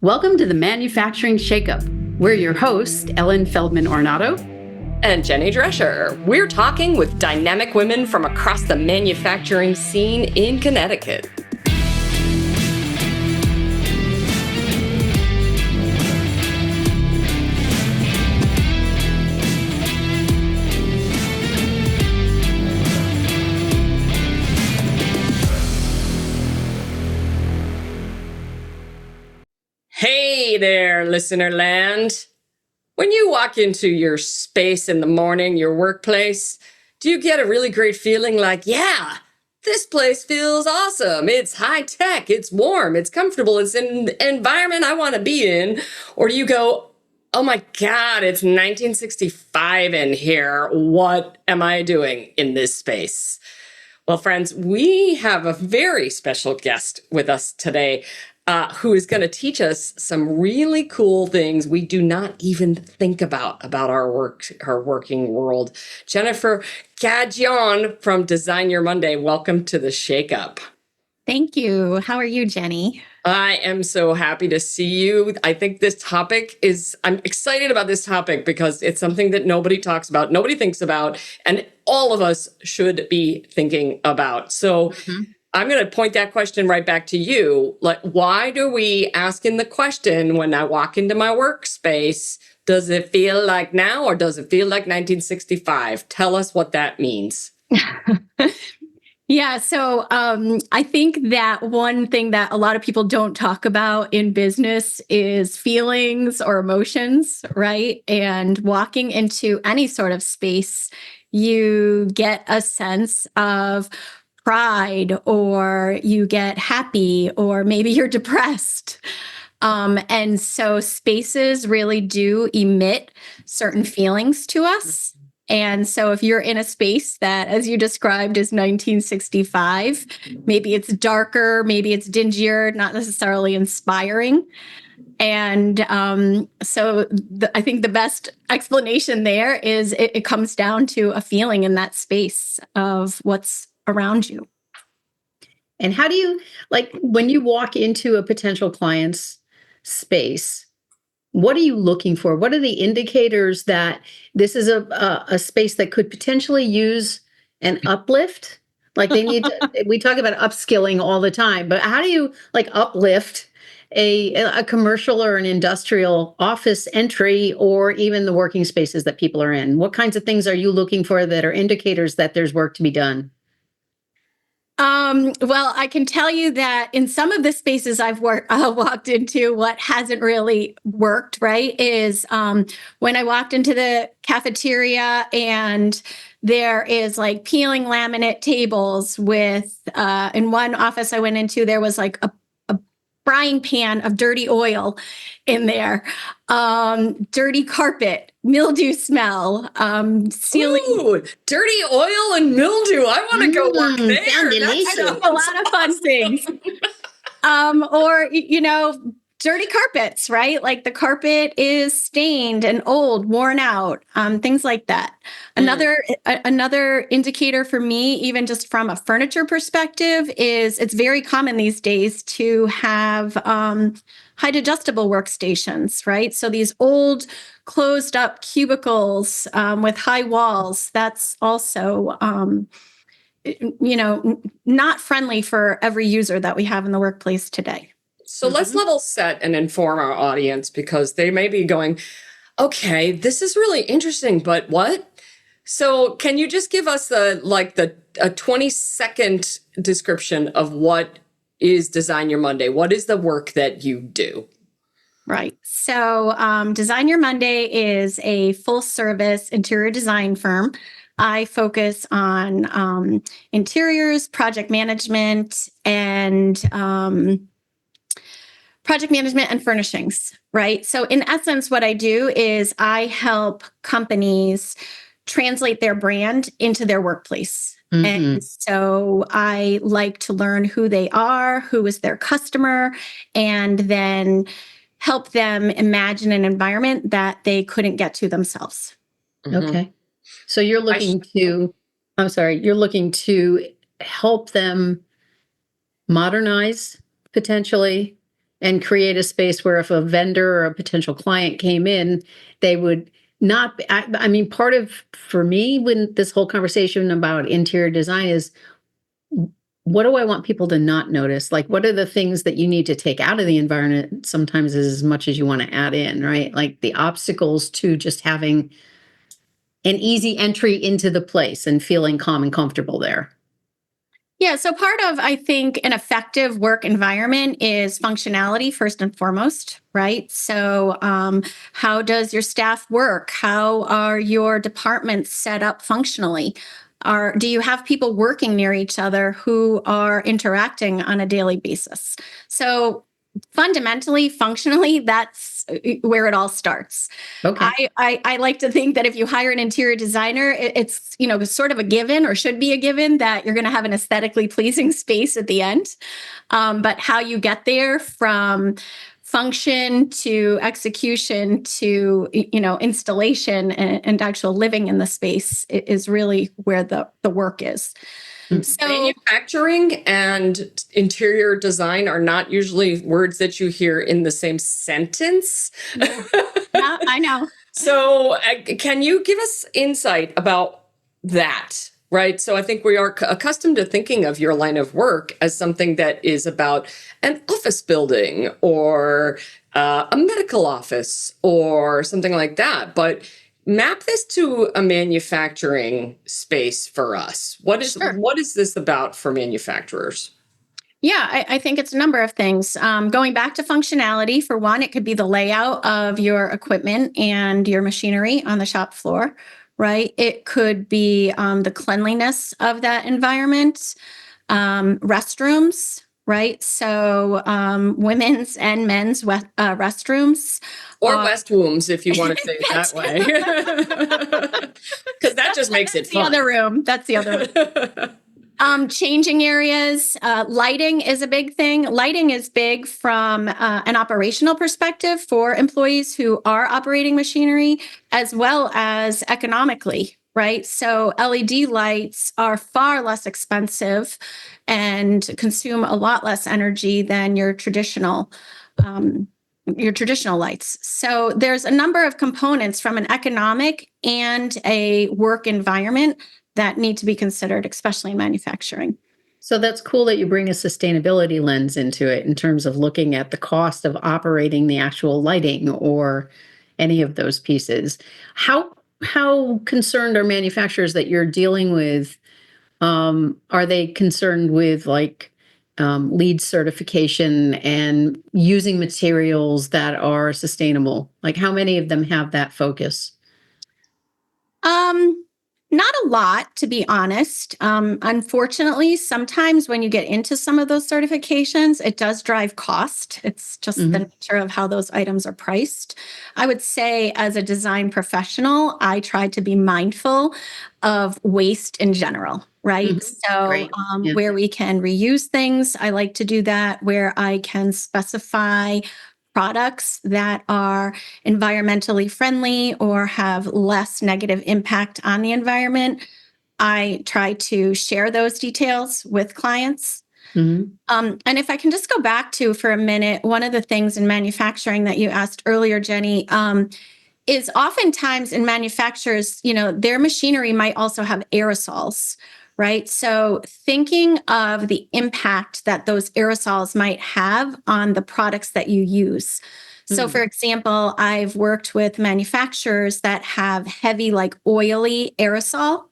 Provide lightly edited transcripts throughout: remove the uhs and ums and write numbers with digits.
Welcome to the Manufacturing Shakeup. We're your hosts, Ellen Feldman-Ornato and Jenny Drescher. We're talking with dynamic women from across the manufacturing scene in Connecticut. Hey there, listener land. When you walk into your space in the morning, your workplace, do you get a really great feeling like, yeah, this place feels awesome. It's high tech, it's warm, it's comfortable, it's an environment I want to be in? Or do you go, oh my God, it's 1965 in here. What am I doing in this space? Well, friends, we have a very special guest with us today. Who is going to teach us some really cool things we do not even think about our working world. Jennifer Gaggion from Design Your Monday. Welcome to the Shakeup. Thank you. How are you, Jenny? I am so happy to see you. I think I'm excited about this topic because it's something that nobody talks about, nobody thinks about, and all of us should be thinking about. So I'm going to point that question right back to you. Like, why do we ask in the question when I walk into my workspace, does it feel like now or does it feel like 1965? Tell us what that means. Yeah, so I think that one thing that a lot of people don't talk about in business is feelings or emotions, right? And walking into any sort of space, you get a sense of pride, or you get happy, or maybe you're depressed. And so spaces really do emit certain feelings to us. And so if you're in a space that, as you described, is 1965, maybe it's darker, maybe it's dingier, not necessarily inspiring. And I think the best explanation there is it comes down to a feeling in that space of what's around you. And how do you, like, when you walk into a potential client's space, what are you looking for? What are the indicators that this is a space that could potentially use an uplift? Like they need to, we talk about upskilling all the time, but how do you like uplift a commercial or an industrial office entry, or even the working spaces that people are in? What kinds of things are you looking for that are indicators that there's work to be done? Well, I can tell you that in some of the spaces I've walked into, what hasn't really worked, right, is when I walked into the cafeteria and there is like peeling laminate tables with, in one office I went into, there was like a frying pan of dirty oil in there, dirty carpet, mildew smell, ceiling. Ooh, dirty oil and mildew. I want to go work there. Sound delicious. A lot of fun things. Or, dirty carpets, right? Like the carpet is stained and old, worn out, things like that. Another indicator for me, even just from a furniture perspective, is it's very common these days to have height adjustable workstations, right? So these old closed up cubicles with high walls, that's also not friendly for every user that we have in the workplace today. So let's level set and inform our audience, because they may be going, okay, this is really interesting, but what? So can you just give us a 20-second description of what is Design Your Monday? What is the work that you do? Right. So Design Your Monday is a full service interior design firm. I focus on interiors, project management, and furnishings, right? So in essence, what I do is I help companies translate their brand into their workplace. And so I like to learn who they are, who is their customer, and then help them imagine an environment that they couldn't get to themselves. Okay. So you're looking to help them modernize potentially and create a space where if a vendor or a potential client came in, they would not I mean, part of, for me, when this whole conversation about interior design is, what do I want people to not notice? Like, what are the things that you need to take out of the environment sometimes as much as you want to add in, right? Like the obstacles to just having an easy entry into the place and feeling calm and comfortable there. Yeah, so part of, I think, an effective work environment is functionality first and foremost, right? So, how does your staff work? How are your departments set up functionally? Do you have people working near each other who are interacting on a daily basis? So, fundamentally, functionally, that's where it all starts. Okay. I like to think that if you hire an interior designer, it's sort of a given, or should be a given, that you're going to have an aesthetically pleasing space at the end. But how you get there from function to execution to installation and actual living in the space is really where the work is. So Manufacturing and interior design are not usually words that you hear in the same sentence. yeah, I know. So, can you give us insight about that? Right. So, I think we are accustomed to thinking of your line of work as something that is about an office building or a medical office or something like that. But map this to a manufacturing space for us. Sure. What is this about for manufacturers? Yeah, I think it's a number of things. Going back to functionality, for one, it could be the layout of your equipment and your machinery on the shop floor, right? It could be the cleanliness of that environment, restrooms, right? So women's and men's restrooms. Or West Wombs, if you want to say it that way. Because that just makes it That's fun. the other room. That's the other room. Changing areas, lighting is a big thing. Lighting is big from an operational perspective for employees who are operating machinery, as well as economically, right? So LED lights are far less expensive and consume a lot less energy than your traditional lights. So there's a number of components from an economic and a work environment that need to be considered, especially in manufacturing. So that's cool that you bring a sustainability lens into it in terms of looking at the cost of operating the actual lighting or any of those pieces. How concerned are manufacturers that you're dealing with? Are they concerned with like LEED certification and using materials that are sustainable? Like how many of them have that focus? Um, Not a lot, to be honest. Unfortunately, sometimes when you get into some of those certifications, it does drive cost. It's just the nature of how those items are priced. I would say, as a design professional, I try to be mindful of waste in general, right? Mhm. So, Great. Yeah. where we can reuse things, I like to do that. Where I can specify products that are environmentally friendly or have less negative impact on the environment, I try to share those details with clients. Mhm. And if I can just go back to, for a minute, one of the things in manufacturing that you asked earlier, Jenny, is oftentimes in manufacturers, their machinery might also have aerosols, right? So thinking of the impact that those aerosols might have on the products that you use. So, for example, I've worked with manufacturers that have heavy, like oily aerosol.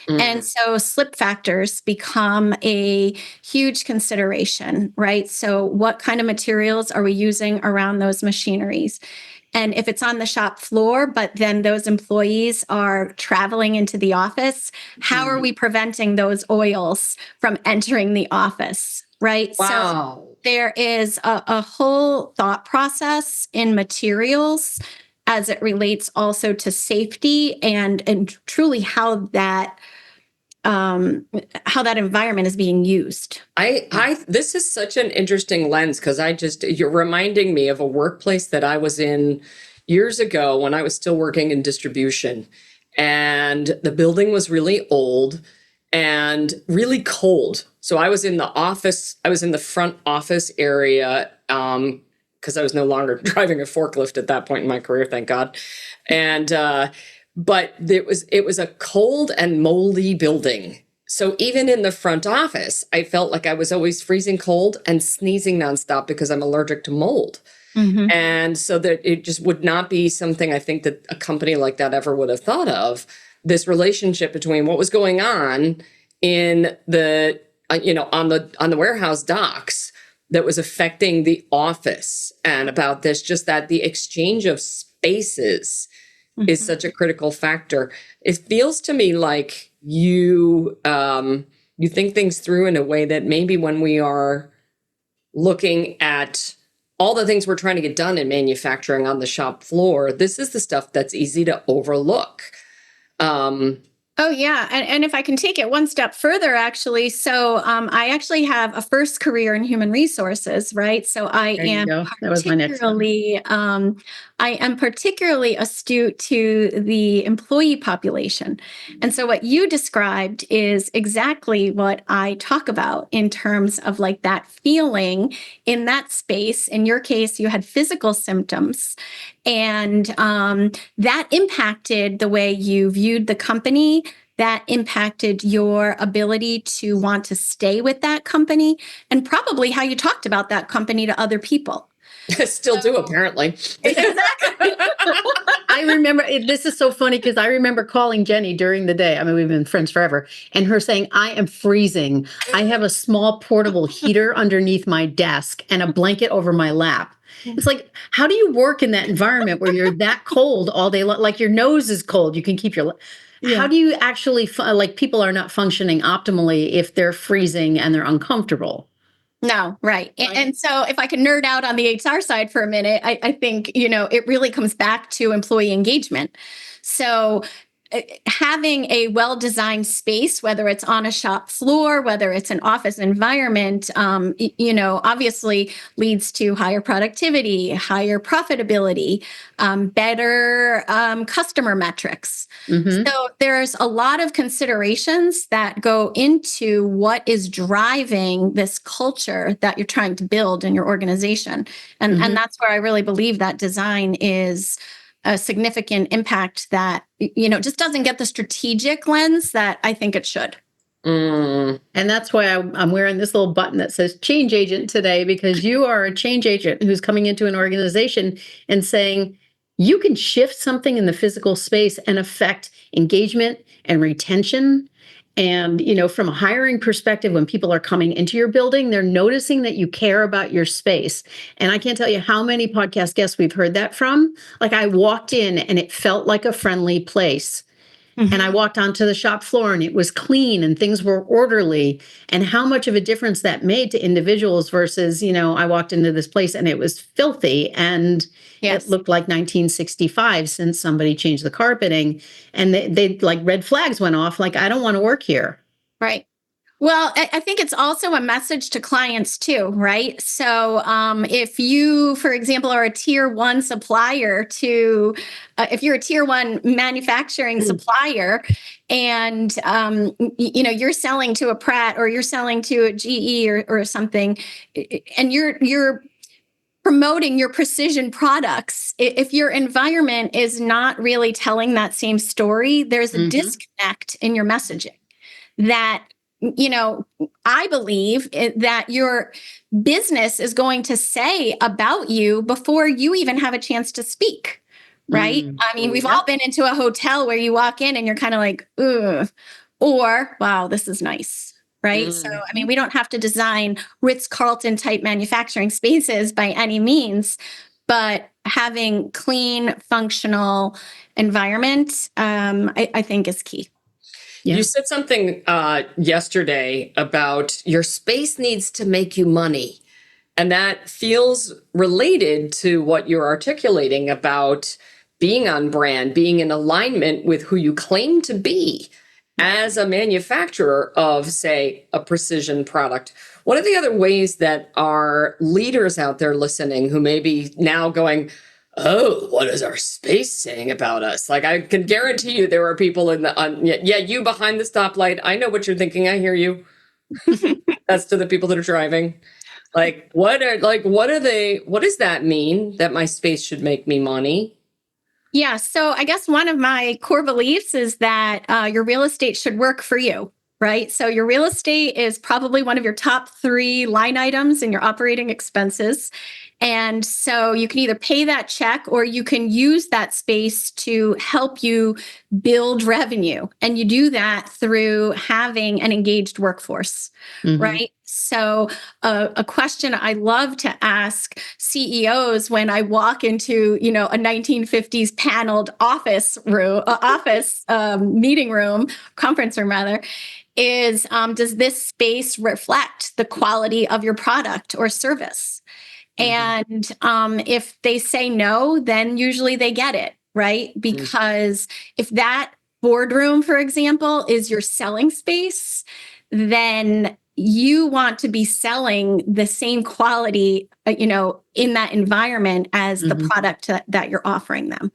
And so slip factors become a huge consideration, right? So, what kind of materials are we using around those machineries? And if it's on the shop floor, but then those employees are traveling into the office, how are we preventing those oils from entering the office? Right. So Wow. there is a whole thought process in materials as it relates also to safety and truly how that environment is being used. I this is such an interesting lens because you're reminding me of a workplace that I was in years ago when I was still working in distribution. And the building was really old and really cold. So I was in the office, I was in the front office area, because I was no longer driving a forklift at that point in my career, thank God. And but it was a cold and moldy building. So even in the front office, I felt like I was always freezing cold and sneezing nonstop because I'm allergic to mold. Mhm. And so that it just would not be something I think that a company like that ever would have thought of, this relationship between what was going on in the, on the warehouse docks that was affecting the office, and about this, just that the exchange of spaces is such a critical factor. It feels to me like you think things through in a way that maybe when we are looking at all the things we're trying to get done in manufacturing on the shop floor, this is the stuff that's easy to overlook. Oh, yeah. And if I can take it one step further, actually. So I actually have a first career in human resources, right? So I There you am go. That was my next one. I am particularly astute to the employee population. And so what you described is exactly what I talk about in terms of like that feeling in that space. In your case, you had physical symptoms, and that impacted the way you viewed the company. That impacted your ability to want to stay with that company, and probably how you talked about that company to other people. Still do, apparently. Exactly. I remember this is so funny because I remember calling Jenny during the day. I mean, we've been friends forever, and her saying, I am freezing. I have a small portable heater underneath my desk and a blanket over my lap. It's like, how do you work in that environment where you're that cold all day long? Like your nose is cold. You can keep your. Yeah. How do you actually, like, people are not functioning optimally if they're freezing and they're uncomfortable? No, right. Right. And so if I can nerd out on the HR side for a minute, I think, it really comes back to employee engagement. So having a well-designed space, whether it's on a shop floor, whether it's an office environment, obviously leads to higher productivity, higher profitability, better customer metrics. Mhm. So there's a lot of considerations that go into what is driving this culture that you're trying to build in your organization. And Mhm. that's where I really believe that design is a significant impact that, just doesn't get the strategic lens that I think it should. And that's why I'm wearing this little button that says change agent today, because you are a change agent who's coming into an organization and saying you can shift something in the physical space and affect engagement and retention. And, from a hiring perspective, when people are coming into your building, they're noticing that you care about your space. And I can't tell you how many podcast guests we've heard that from. Like, I walked in and it felt like a friendly place. And I walked onto the shop floor and it was clean and things were orderly, and how much of a difference that made to individuals versus, I walked into this place and it was filthy and Yes. it looked like 1965 since somebody changed the carpeting, and they like red flags went off. Like, I don't want to work here. Right. Well, I think it's also a message to clients too, right? So if you, for example, are a tier one supplier to, if you're a tier one manufacturing supplier, and you're selling to a Pratt or you're selling to a GE or something, and you're promoting your precision products, if your environment is not really telling that same story, there's a disconnect in your messaging that, I believe that your business is going to say about you before you even have a chance to speak. Right. I mean, we've all been into a hotel where you walk in and you're kind of like, ugh, or wow, this is nice. Right. So, I mean, we don't have to design Ritz-Carlton type manufacturing spaces by any means, but having clean, functional environment, I think is key. Yeah. You said something yesterday about your space needs to make you money. And that feels related to what you're articulating about being on brand, being in alignment with who you claim to be as a manufacturer of, say, a precision product. What are the other ways that our leaders out there listening who may be now going, oh, what is our space saying about us? Like, I can guarantee you there are people you behind the stoplight. I know what you're thinking. I hear you. That's to the people that are driving. What does that mean that my space should make me money? Yeah. So I guess one of my core beliefs is that your real estate should work for you, right? So your real estate is probably one of your top 3 line items in your operating expenses. And so you can either pay that check or you can use that space to help you build revenue. And you do that through having an engaged workforce, Mhm. right? So a question I love to ask CEOs when I walk into, a 1950s paneled office meeting room, conference room rather, is does this space reflect the quality of your product or service? Mhm. And if they say no, then usually they get it, right? Because if that boardroom, for example, is your selling space, then you want to be selling the same quality, in that environment as the Mhm. product that you're offering them.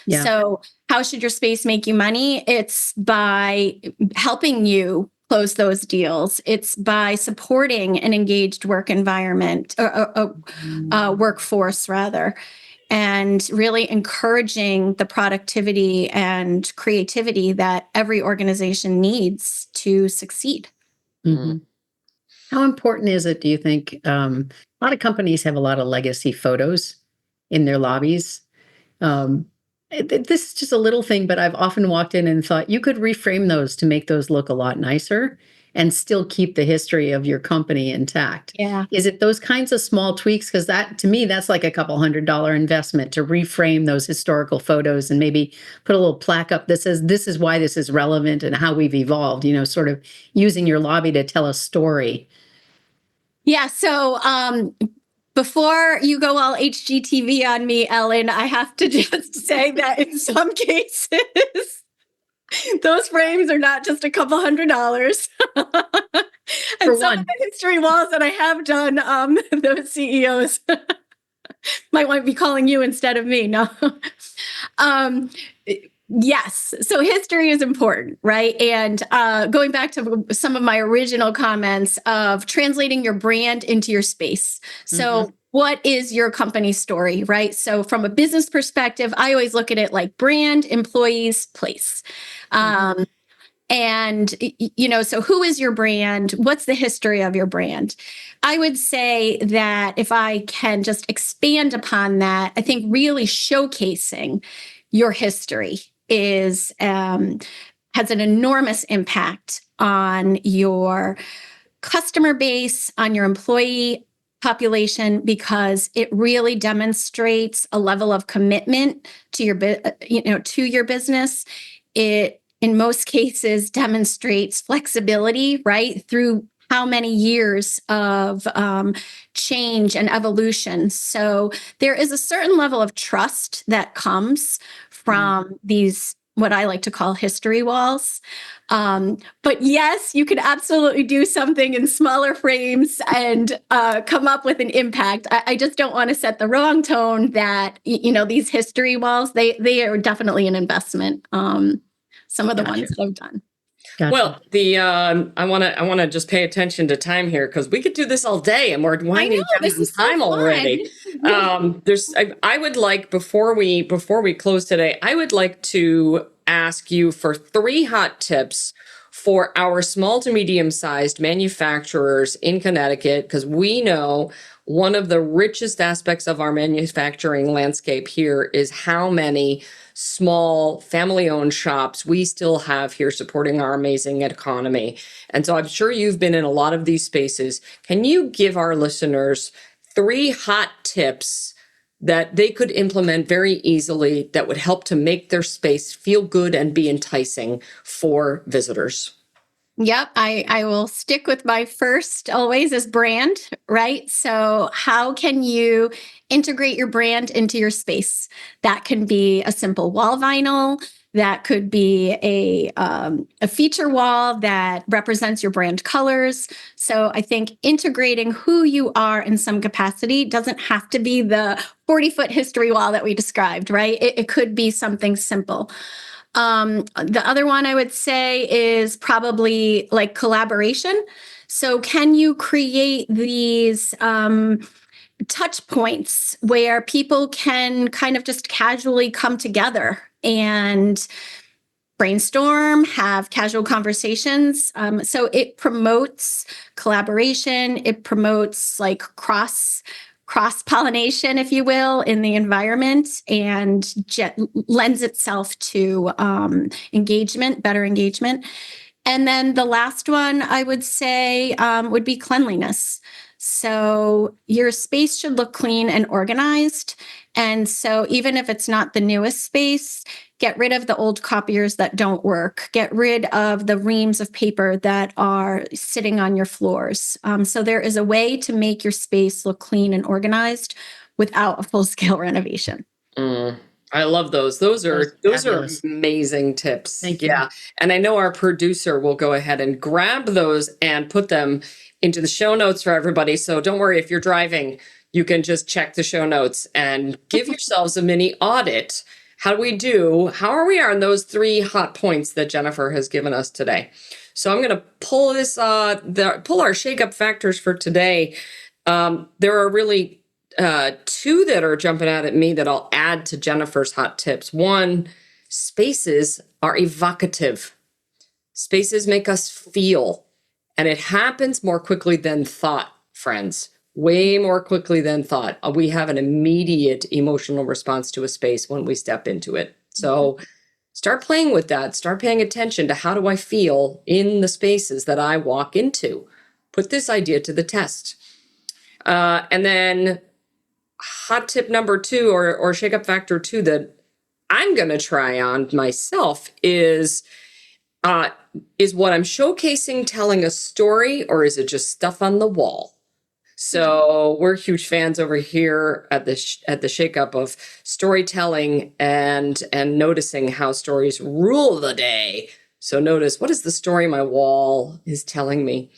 Yeah. So, how should your space make you money? It's by helping you close those deals. It's by supporting an engaged work environment, workforce rather, and really encouraging the productivity and creativity that every organization needs to succeed. Mhm. How important is it, do you think? A lot of companies have a lot of legacy photos in their lobbies. Um, this is just a little thing, but I've often walked in and thought you could reframe those to make those look a lot nicer and still keep the history of your company intact. Yeah. Is it those kinds of small tweaks? Because that, to me, that's like a couple $100 investment to reframe those historical photos and maybe put a little plaque up that says, this is why this is relevant and how we've evolved, sort of using your lobby to tell a story. Yeah. So, before you go all HGTV on me, Ellen, I have to just say that in some cases, those frames are not just a couple $100. For And some of one. the history walls that I have done, those CEOs might want to be calling you instead of me. No. um, yes. So history is important, right? And going back to some of my original comments of translating your brand into your space. So, what is your company story, right? So, from a business perspective, I always look at it like brand, employees, place. Um, and, so who is your brand? What's the history of your brand? I would say that if I can just expand upon that, I think really showcasing your history is has an enormous impact on your customer base, on your employee population, because it really demonstrates a level of commitment to to your business. It in most cases demonstrates flexibility, right, through how many years of change and evolution. So there is a certain level of trust that comes from these, what I like to call history walls. But yes, you could absolutely do something in smaller frames and come up with an impact. I just don't want to set the wrong tone that, these history walls, they are definitely an investment. Some of the Gotcha. ones that I've done. Gotcha. Well, the I want to just pay attention to time here because we could do this all day, and we're winding down This on is so time already. fun. I would like before we close today, I would like to ask you for 3 hot tips for our small to medium sized manufacturers in Connecticut, because we know one of the richest aspects of our manufacturing landscape here is how many small family owned shops we still have here supporting our amazing economy. And so I'm sure you've been in a lot of these spaces. Can you give our listeners 3 hot tips that they could implement very easily that would help to make their space feel good and be enticing for visitors? Yep, I will stick with my first always is brand, right? So, how can you integrate your brand into your space? That can be a simple wall vinyl. That could be a feature wall that represents your brand colors. So, I think integrating who you are in some capacity doesn't have to be the 40-foot history wall that we described, right? It could be something simple. The other one I would say is probably like collaboration. So can you create these touch points where people can kind of just casually come together and brainstorm, have casual conversations? So it promotes collaboration. It promotes like cross pollination, if you will, in the environment, and lends itself to engagement, better engagement. And then the last one I would say would be cleanliness. So your space should look clean and organized. And so even if it's not the newest space, get rid of the old copiers that don't work. Get rid of the reams of paper that are sitting on your floors. So there is a way to make your space look clean and organized without a full-scale renovation. I love those. Those are fabulous. amazing tips. Thank you. Yeah. And I know our producer will go ahead and grab those and put them into the show notes for everybody. So don't worry, if you're driving, you can just check the show notes and give yourselves a mini audit. How are we on those 3 hot points that Jennifer has given us today? So I'm going to pull pull our shake-up factors for today. There are really 2 that are jumping out at me that I'll add to Jennifer's hot tips. 1, spaces are evocative. Spaces make us feel, and it happens more quickly than thought, friends. Way more quickly than thought. We have an immediate emotional response to a space when we step into it. So start playing with that. Start paying attention to how do I feel in the spaces that I walk into. Put this idea to the test. And then hot tip number 2 or shake up factor 2 that I'm going to try on myself is what I'm showcasing telling a story, or is it just stuff on the wall? So we're huge fans over here at the Shake Up of storytelling and noticing how stories rule the day. So notice, what is the story my wall is telling me?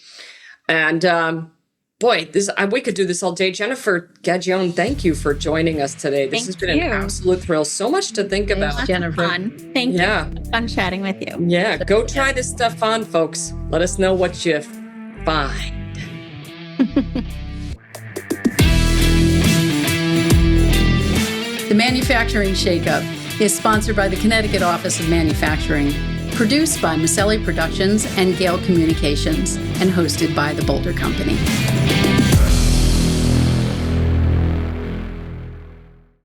And boy, we could do this all day. Jennifer Gaggion, thank you for joining us today. This has been an absolute thrill. So much to think about. Jennifer. Fun. Thank you. Fun chatting with you. Yeah, go try this stuff on, folks. Let us know what you find. The Manufacturing Shakeup is sponsored by the Connecticut Office of Manufacturing, produced by Maselli Productions and Gale Communications, and hosted by the Boulder Company.